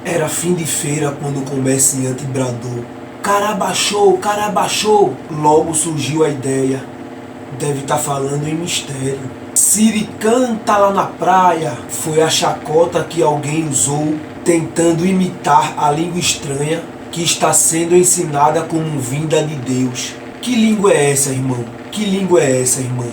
Era fim de feira quando o comerciante bradou: Carabachô, Carabachô! Logo surgiu a ideia: deve estar falando em mistério. Siricã tá lá na praia. Foi a chacota que alguém usou, tentando imitar a língua estranha que está sendo ensinada como vinda de Deus. Que língua é essa, irmão? Que língua é essa, irmã?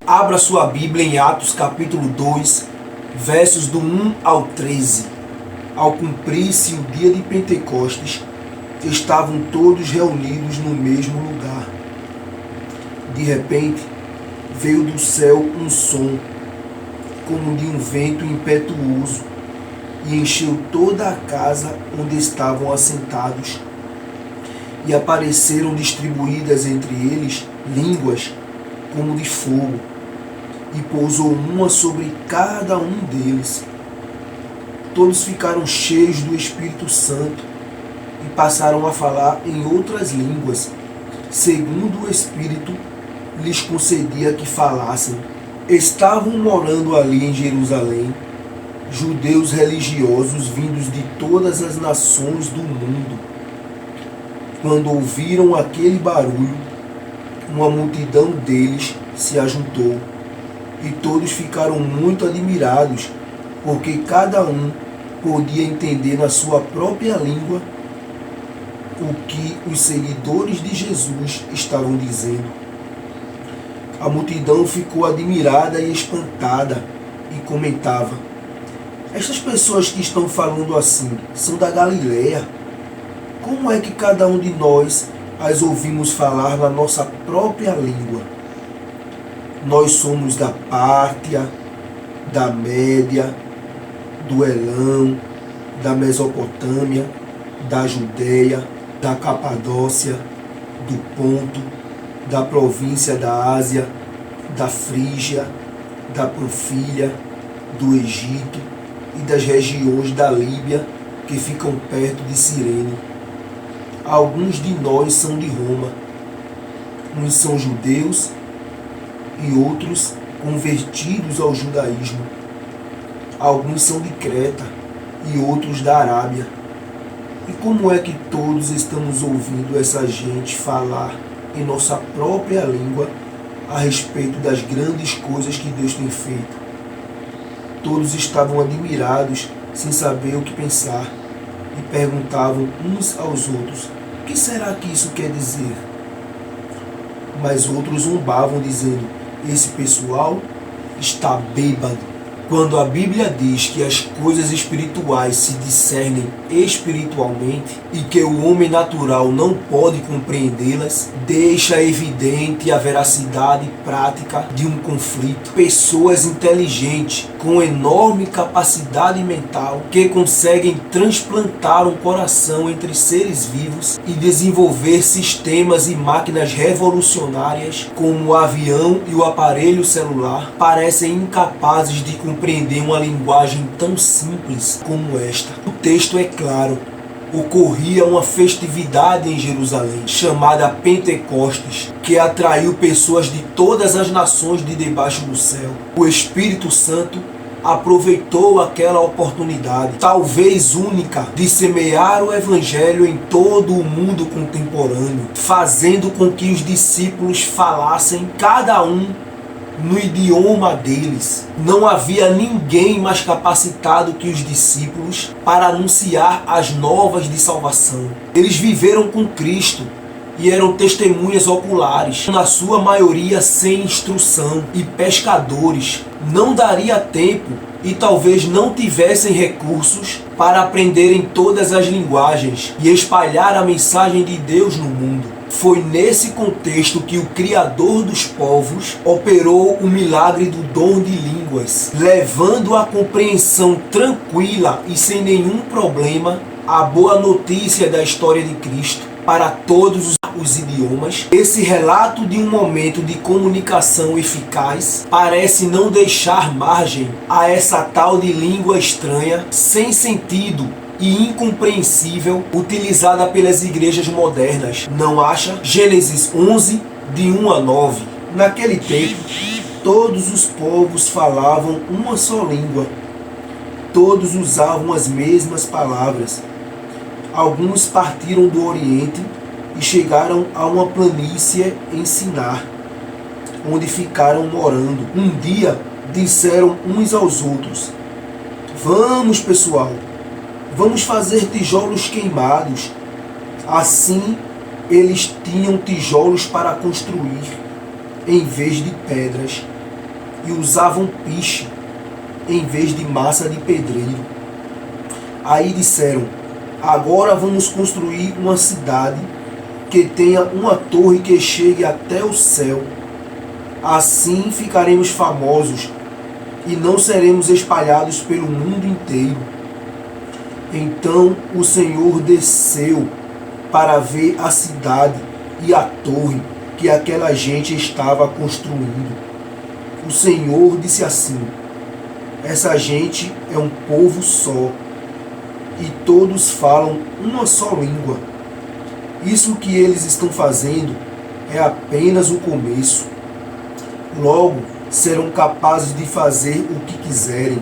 Abra sua Bíblia em Atos capítulo 2, versos do 1 ao 13. Ao cumprir-se o dia de Pentecostes, estavam todos reunidos no mesmo lugar. De repente, veio do céu um som, como de um vento impetuoso, e encheu toda a casa onde estavam assentados. E apareceram distribuídas entre eles línguas como de fogo, e pousou uma sobre cada um deles. Todos ficaram cheios do Espírito Santo e passaram a falar em outras línguas, segundo o Espírito lhes concedia que falassem. Estavam morando ali em Jerusalém judeus religiosos vindos de todas as nações do mundo. Quando ouviram aquele barulho, uma multidão deles se ajuntou, e todos ficaram muito admirados, porque cada um podia entender na sua própria língua o que os seguidores de Jesus estavam dizendo. A multidão ficou admirada e espantada e comentava: estas pessoas que estão falando assim são da Galileia? Como é que cada um de nós as ouvimos falar na nossa própria língua? Nós somos da Pártia, da Média, do Elão, da Mesopotâmia, da Judéia, da Capadócia, do Ponto, da província da Ásia, da Frígia, da Panfilha, do Egito e das regiões da Líbia que ficam perto de Cirene. Alguns de nós são de Roma. Uns são judeus e outros convertidos ao judaísmo. Alguns são de Creta e outros da Arábia. E como é que todos estamos ouvindo essa gente falar em nossa própria língua a respeito das grandes coisas que Deus tem feito? Todos estavam admirados, sem saber o que pensar, e perguntavam uns aos outros: o que será que isso quer dizer? Mas outros zombavam, dizendo: esse pessoal está bêbado. Quando a Bíblia diz que as coisas espirituais se discernem espiritualmente e que o homem natural não pode compreendê-las, deixa evidente a veracidade prática de um conflito. Pessoas inteligentes, com enorme capacidade mental, que conseguem transplantar um coração entre seres vivos e desenvolver sistemas e máquinas revolucionárias como o avião e o aparelho celular, parecem incapazes de compreender uma linguagem tão simples como esta. O texto é claro. Ocorria uma festividade em Jerusalém, chamada Pentecostes, que atraiu pessoas de todas as nações de debaixo do céu. O Espírito Santo aproveitou aquela oportunidade, talvez única, de semear o Evangelho em todo o mundo contemporâneo, fazendo com que os discípulos falassem cada um no idioma deles. Não havia ninguém mais capacitado que os discípulos para anunciar as novas de salvação. Eles viveram com Cristo e eram testemunhas oculares, na sua maioria sem instrução, e pescadores. Não daria tempo e talvez não tivessem recursos para aprenderem todas as linguagens e espalhar a mensagem de Deus no mundo. Foi nesse contexto que o Criador dos povos operou o milagre do dom de línguas, levando à compreensão tranquila e sem nenhum problema a boa notícia da história de Cristo para todos os idiomas. Esse relato de um momento de comunicação eficaz parece não deixar margem a essa tal de língua estranha, sem sentido e incompreensível, utilizada pelas igrejas modernas. Não acha? Gênesis 11, de 1 a 9. Naquele tempo, todos os povos falavam uma só língua. Todos usavam as mesmas palavras. Alguns partiram do Oriente e chegaram a uma planície em Sinar, onde ficaram morando. Um dia disseram uns aos outros: "Vamos, pessoal, vamos fazer tijolos queimados." Assim, eles tinham tijolos para construir, em vez de pedras, e usavam piche, em vez de massa de pedreiro. Aí disseram: "Agora vamos construir uma cidade que tenha uma torre que chegue até o céu. Assim ficaremos famosos e não seremos espalhados pelo mundo inteiro." Então o Senhor desceu para ver a cidade e a torre que aquela gente estava construindo. O Senhor disse assim: "Essa gente é um povo só, e todos falam uma só língua. Isso que eles estão fazendo é apenas o começo. Logo serão capazes de fazer o que quiserem.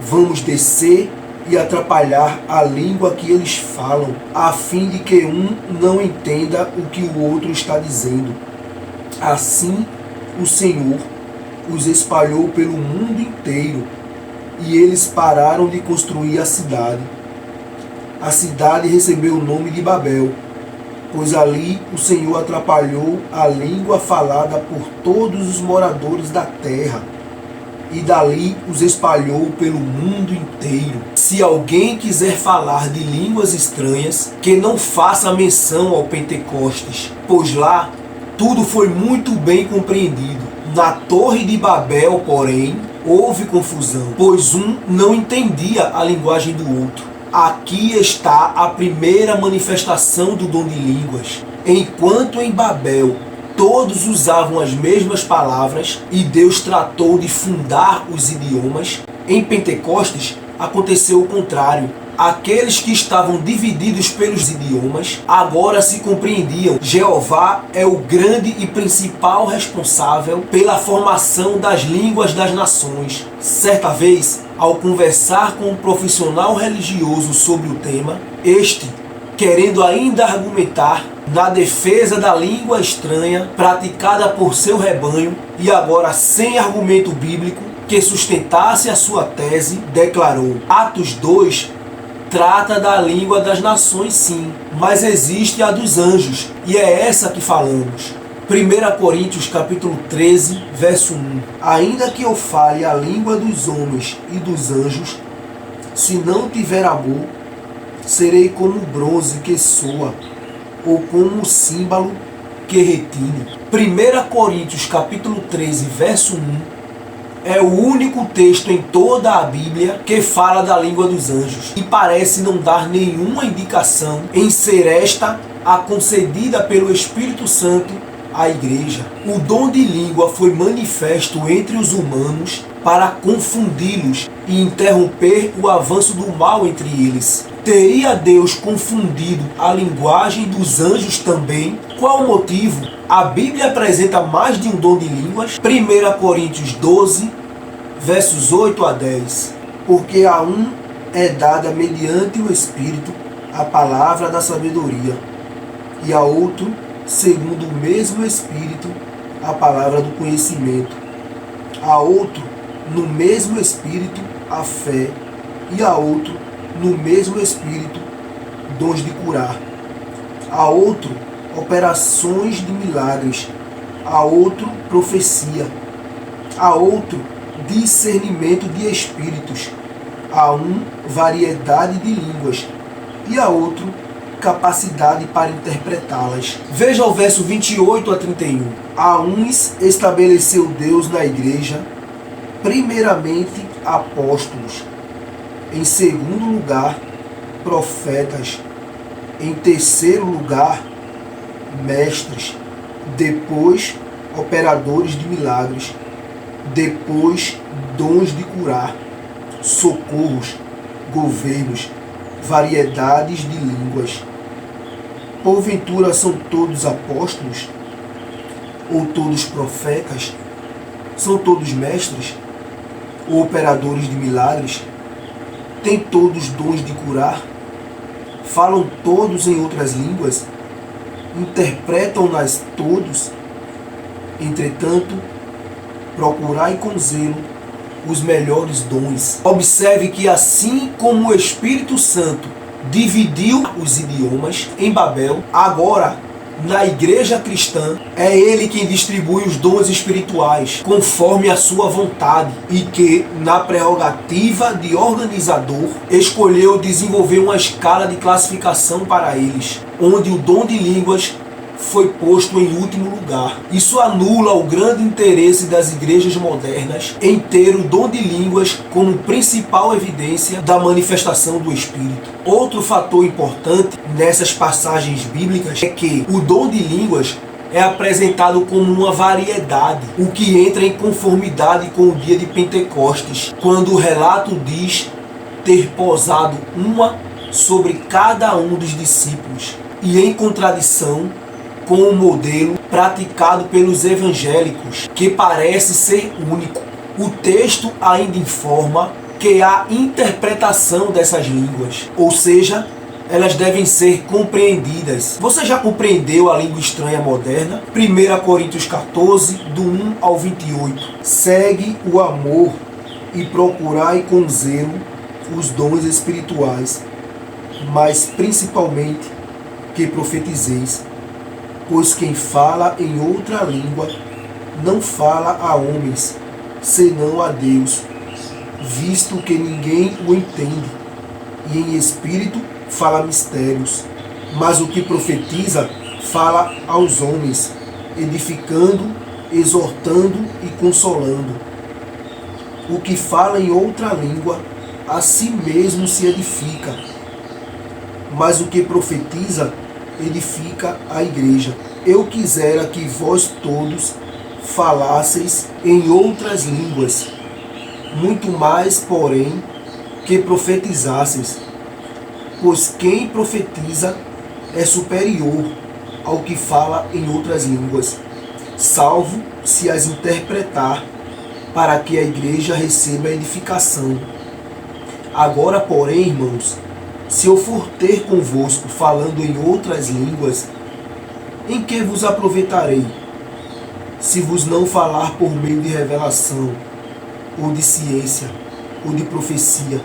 Vamos descer e atrapalhar a língua que eles falam, a fim de que um não entenda o que o outro está dizendo." Assim, o Senhor os espalhou pelo mundo inteiro, e eles pararam de construir a cidade. A cidade recebeu o nome de Babel, pois ali o Senhor atrapalhou a língua falada por todos os moradores da terra, e dali os espalhou pelo mundo inteiro. Se alguém quiser falar de línguas estranhas, que não faça menção ao Pentecostes, pois lá tudo foi muito bem compreendido. Na Torre de Babel, porém, houve confusão, pois um não entendia a linguagem do outro. Aqui está a primeira manifestação do dom de línguas. Enquanto em Babel todos usavam as mesmas palavras e Deus tratou de fundar os idiomas, em Pentecostes aconteceu o contrário. Aqueles que estavam divididos pelos idiomas agora se compreendiam. Jeová é o grande e principal responsável pela formação das línguas das nações. Certa vez, ao conversar com um profissional religioso sobre o tema, este, querendo ainda argumentar na defesa da língua estranha praticada por seu rebanho, e agora sem argumento bíblico que sustentasse a sua tese, declarou: Atos 2 trata da língua das nações, sim, mas existe a dos anjos, e é essa que falamos. 1 Coríntios capítulo 13, verso 1. Ainda que eu fale a língua dos homens e dos anjos, se não tiver amor, serei como o bronze que soa, ou como o símbolo que retine. 1 Coríntios capítulo 13, verso 1 é o único texto em toda a Bíblia que fala da língua dos anjos, e parece não dar nenhuma indicação em ser esta a concedida pelo Espírito Santo à igreja. O dom de língua foi manifesto entre os humanos para confundi-los e interromper o avanço do mal entre eles. Teria Deus confundido a linguagem dos anjos também? Qual o motivo? A Bíblia apresenta mais de um dom de línguas. 1 Coríntios 12, versos 8 a 10. Porque a um é dada mediante o Espírito a palavra da sabedoria, e a outro, segundo o mesmo Espírito, a palavra do conhecimento. A outro, no mesmo Espírito, a fé, e a outro, no mesmo Espírito, dons de curar. A outro, operações de milagres. A outro, profecia. A outro, discernimento de espíritos. A um, variedade de línguas. E a outro, capacidade para interpretá-las. Veja o verso 28 a 31. A uns estabeleceu Deus na igreja, primeiramente apóstolos, em segundo lugar profetas, em terceiro lugar mestres, depois operadores de milagres, depois dons de curar, socorros, governos, variedades de línguas. Porventura são todos apóstolos? Ou todos profetas? São todos mestres? Ou operadores de milagres? Têm todos dons de curar? Falam todos em outras línguas? Interpretam-nas todos? Entretanto, procurai com zelo os melhores dons. Observe que assim como o Espírito Santo dividiu os idiomas em Babel, agora na igreja cristã é ele quem distribui os dons espirituais conforme a sua vontade e que, na prerrogativa de organizador, escolheu desenvolver uma escala de classificação para eles, onde o dom de línguas foi posto em último lugar. Isso anula o grande interesse das igrejas modernas em ter o dom de línguas como principal evidência da manifestação do Espírito. Outro fator importante nessas passagens bíblicas é que o dom de línguas é apresentado como uma variedade, o que entra em conformidade com o dia de Pentecostes, quando o relato diz ter posado uma sobre cada um dos discípulos, e em contradição com o modelo praticado pelos evangélicos, que parece ser único. O texto ainda informa que há interpretação dessas línguas, ou seja, elas devem ser compreendidas. Você já compreendeu a língua estranha moderna? 1 Coríntios 14, do 1 ao 28. Segue o amor e procurai com zelo os dons espirituais, mas principalmente que profetizeis. Pois quem fala em outra língua não fala a homens, senão a Deus, visto que ninguém o entende, e em espírito fala mistérios. Mas o que profetiza fala aos homens, edificando, exortando e consolando. O que fala em outra língua, a si mesmo se edifica. Mas o que profetiza edifica a igreja. Eu quisera que vós todos falasseis em outras línguas, muito mais, porém, que profetizasseis, pois quem profetiza é superior ao que fala em outras línguas, salvo se as interpretar, para que a igreja receba edificação. Agora, porém, irmãos, se eu for ter convosco falando em outras línguas, em que vos aproveitarei? Se vos não falar por meio de revelação, ou de ciência, ou de profecia,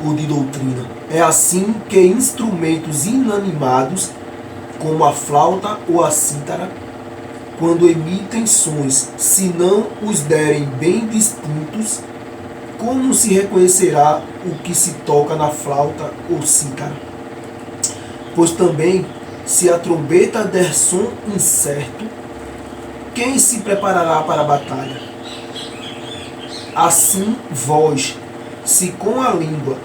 ou de doutrina. É assim que instrumentos inanimados, como a flauta ou a cítara, quando emitem sons, se não os derem bem distintos, como se reconhecerá o que se toca na flauta ou cítara? Pois também, se a trombeta der som incerto, quem se preparará para a batalha? Assim vós, se com a língua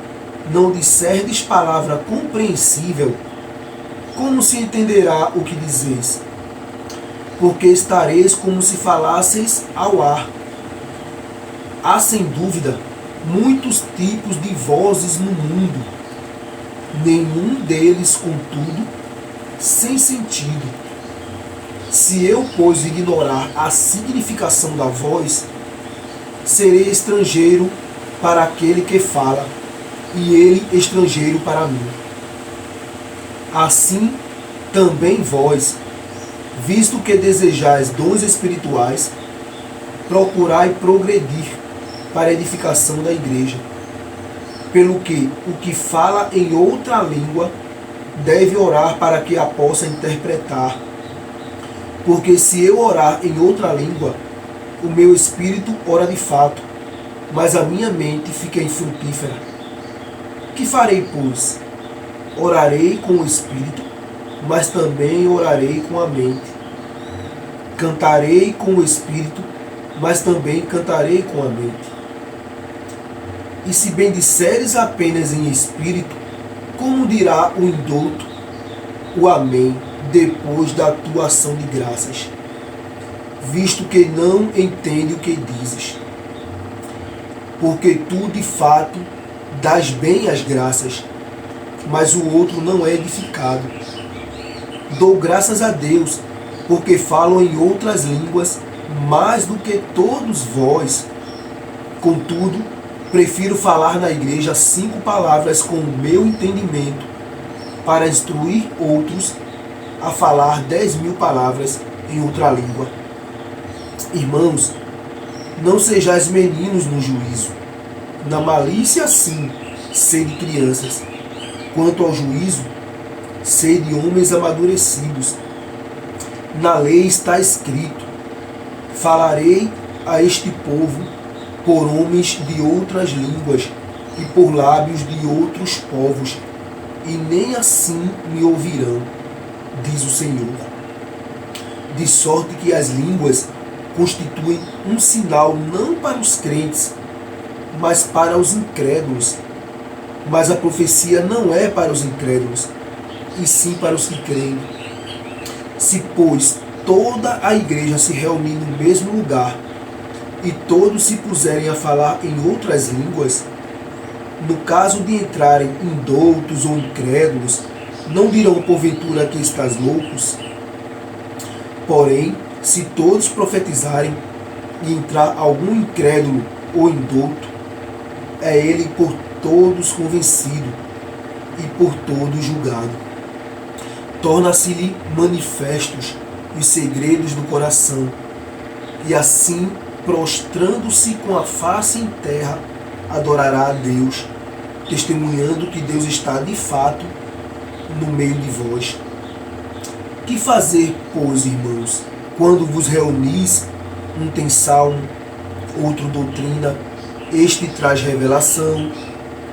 não disserdes palavra compreensível, como se entenderá o que dizeis? Porque estareis como se falasseis ao ar. Há sem dúvida muitos tipos de vozes no mundo, nenhum deles, contudo, sem sentido. Se eu, pois, ignorar a significação da voz, serei estrangeiro para aquele que fala, e ele estrangeiro para mim. Assim, também vós, visto que desejais dons espirituais, procurai progredir para a edificação da igreja. Pelo que o que fala em outra língua deve orar para que a possa interpretar. Porque se eu orar em outra língua, o meu espírito ora de fato, mas a minha mente fica infrutífera. Que farei, pois? Orarei com o espírito, mas também orarei com a mente. Cantarei com o espírito, mas também cantarei com a mente. E se bendisseres apenas em espírito, como dirá o indouto, o amém, depois da tua ação de graças, visto que não entende o que dizes? Porque tu, de fato, dás bem as graças, mas o outro não é edificado. Dou graças a Deus porque falam em outras línguas mais do que todos vós. Contudo, prefiro falar na igreja 5 palavras com o meu entendimento, para instruir outros a falar 10.000 palavras em outra língua. Irmãos, não sejais meninos no juízo. Na malícia, sim, sede crianças. Quanto ao juízo, sede homens amadurecidos. Na lei está escrito: falarei a este povo por homens de outras línguas e por lábios de outros povos, e nem assim me ouvirão, diz o Senhor. De sorte que as línguas constituem um sinal não para os crentes, mas para os incrédulos. Mas a profecia não é para os incrédulos, e sim para os que creem. Se, pois, toda a igreja se reunir no mesmo lugar, e todos se puserem a falar em outras línguas, no caso de entrarem indoutos ou incrédulos, não dirão porventura que estás loucos? Porém, se todos profetizarem e entrar algum incrédulo ou indouto, é ele por todos convencido e por todos julgado. Torna-se-lhe manifestos os segredos do coração, e assim, prostrando-se com a face em terra, adorará a Deus, testemunhando que Deus está de fato no meio de vós. Que fazer, pois, irmãos, quando vos reunis? Um tem salmo, outro doutrina, este traz revelação,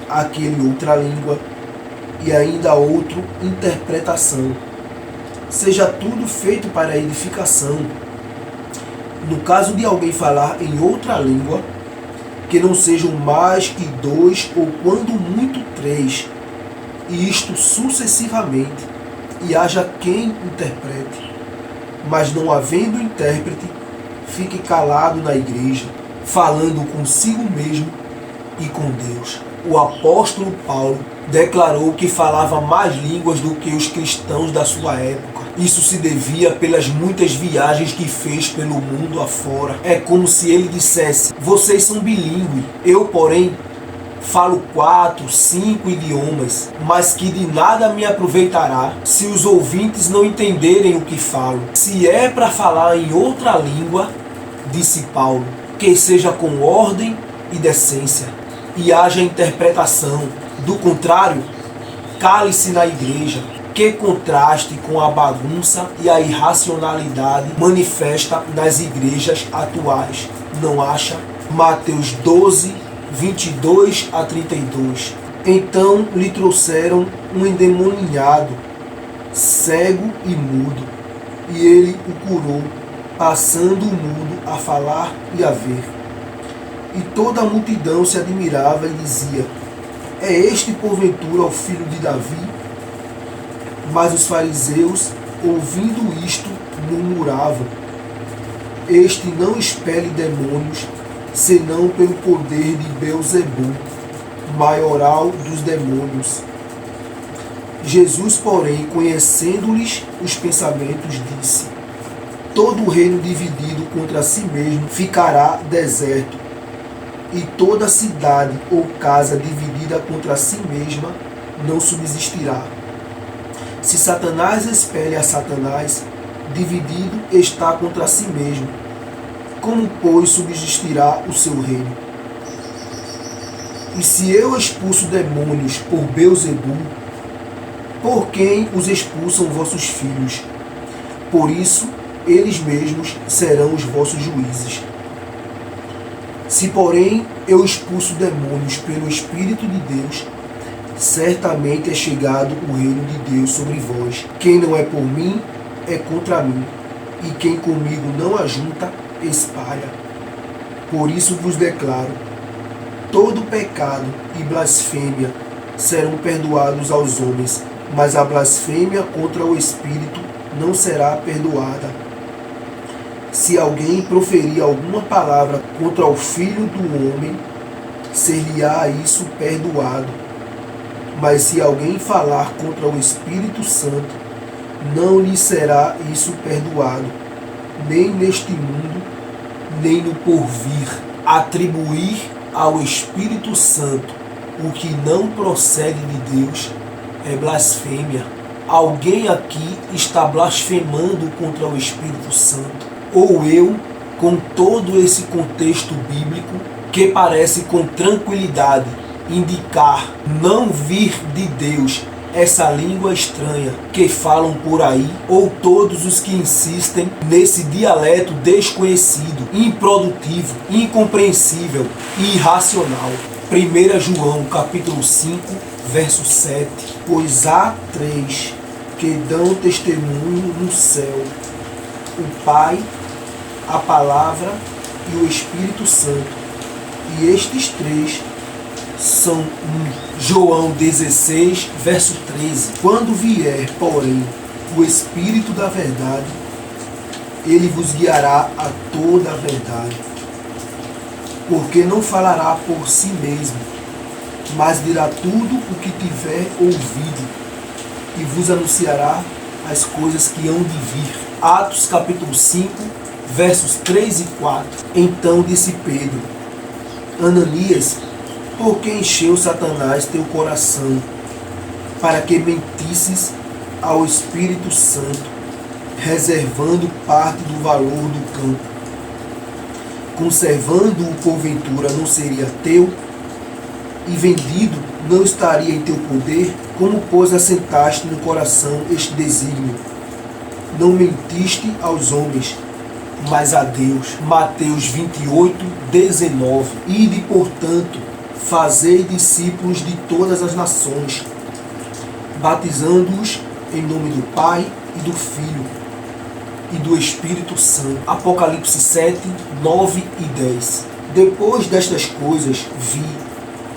aquele outra língua, e ainda outro interpretação. Seja tudo feito para edificação. No caso de alguém falar em outra língua, que não sejam mais que 2 ou quando muito 3, e isto sucessivamente, e haja quem interprete. Mas não havendo intérprete, fique calado na igreja, falando consigo mesmo e com Deus. O apóstolo Paulo declarou que falava mais línguas do que os cristãos da sua época. Isso se devia pelas muitas viagens que fez pelo mundo afora. É como se ele dissesse: vocês são bilíngues, eu, porém, falo 4, 5 idiomas, mas que de nada me aproveitará se os ouvintes não entenderem o que falo. Se é para falar em outra língua, disse Paulo, que seja com ordem e decência, e haja interpretação. Do contrário, cale-se na igreja. Que contraste com a bagunça e a irracionalidade manifesta nas igrejas atuais, não acha? Mateus 12, 22 a 32. Então lhe trouxeram um endemoniado, cego e mudo, e ele o curou, passando o mudo a falar e a ver. E toda a multidão se admirava e dizia: é este porventura o filho de Davi? Mas os fariseus, ouvindo isto, murmuravam: este não expele demônios, senão pelo poder de Beelzebul, maioral dos demônios. Jesus, porém, conhecendo-lhes os pensamentos, disse: todo reino dividido contra si mesmo ficará deserto, e toda cidade ou casa dividida contra si mesma não subsistirá. Se Satanás expele a Satanás, dividido está contra si mesmo. Como, pois, subsistirá o seu reino? E se eu expulso demônios por Beelzebul, por quem os expulsam vossos filhos? Por isso, eles mesmos serão os vossos juízes. Se, porém, eu expulso demônios pelo Espírito de Deus, certamente é chegado o reino de Deus sobre vós. Quem não é por mim, é contra mim, e quem comigo não ajunta, espalha. Por isso vos declaro: todo pecado e blasfêmia serão perdoados aos homens, mas a blasfêmia contra o Espírito não será perdoada. Se alguém proferir alguma palavra contra o Filho do Homem, ser-lhe-á isso perdoado. Mas se alguém falar contra o Espírito Santo, não lhe será isso perdoado, nem neste mundo, nem no porvir. Atribuir ao Espírito Santo o que não procede de Deus é blasfêmia. Alguém aqui está blasfemando contra o Espírito Santo? Ou eu, com todo esse contexto bíblico, que parece com tranquilidade indicar não vir de Deus essa língua estranha que falam por aí, ou todos os que insistem nesse dialeto desconhecido, improdutivo, incompreensível e irracional. 1 João capítulo 5, verso 7. Pois há três que dão testemunho no céu: o Pai, a Palavra e o Espírito Santo. E estes três são um. João 16, verso 13. Quando vier, porém, o Espírito da verdade, ele vos guiará a toda a verdade. Porque não falará por si mesmo, mas dirá tudo o que tiver ouvido, e vos anunciará as coisas que hão de vir. Atos capítulo 5, versos 3 e 4. Então disse Pedro: Ananias, por que encheu Satanás teu coração, para que mentisses ao Espírito Santo, reservando parte do valor do campo? Conservando-o porventura não seria teu, e vendido não estaria em teu poder? Como, pois, assentaste no coração este desígnio? Não mentiste aos homens, mas a Deus. Mateus 28, 19. Ide, portanto, fazei discípulos de todas as nações, batizando-os em nome do Pai e do Filho e do Espírito Santo. Apocalipse 7, 9 e 10. Depois destas coisas vi,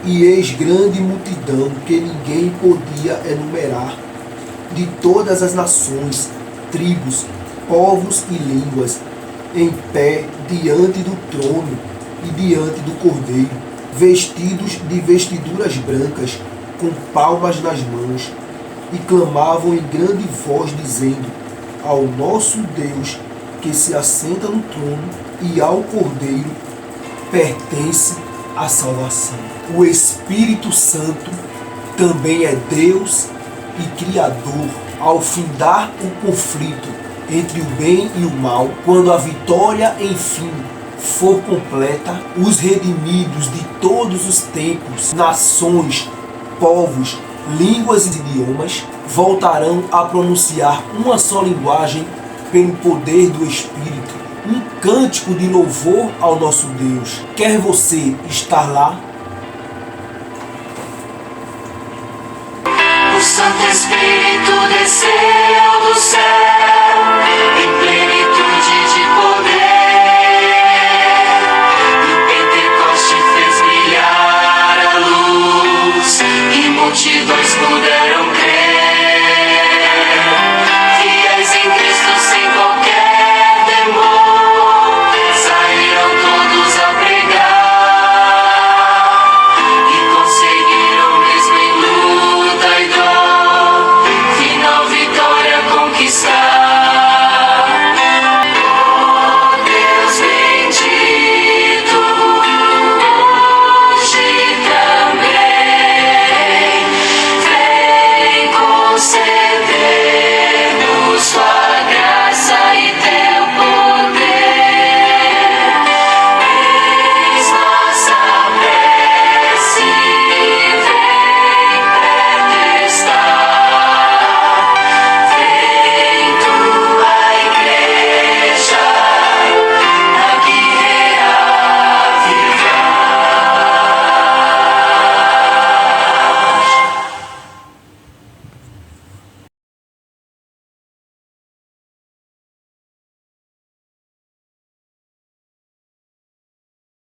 e eis grande multidão que ninguém podia enumerar, de todas as nações, tribos, povos e línguas, em pé diante do trono e diante do Cordeiro, vestidos de vestiduras brancas, com palmas nas mãos, e clamavam em grande voz, dizendo: ao nosso Deus que se assenta no trono e ao Cordeiro pertence a salvação. O Espírito Santo também é Deus e Criador. Ao findar o conflito entre o bem e o mal, quando a vitória, enfim, for completa, os redimidos de todos os tempos, nações, povos, línguas e idiomas voltarão a pronunciar uma só linguagem pelo poder do Espírito, um cântico de louvor ao nosso Deus. Quer você estar lá? O Santo Espírito desceu.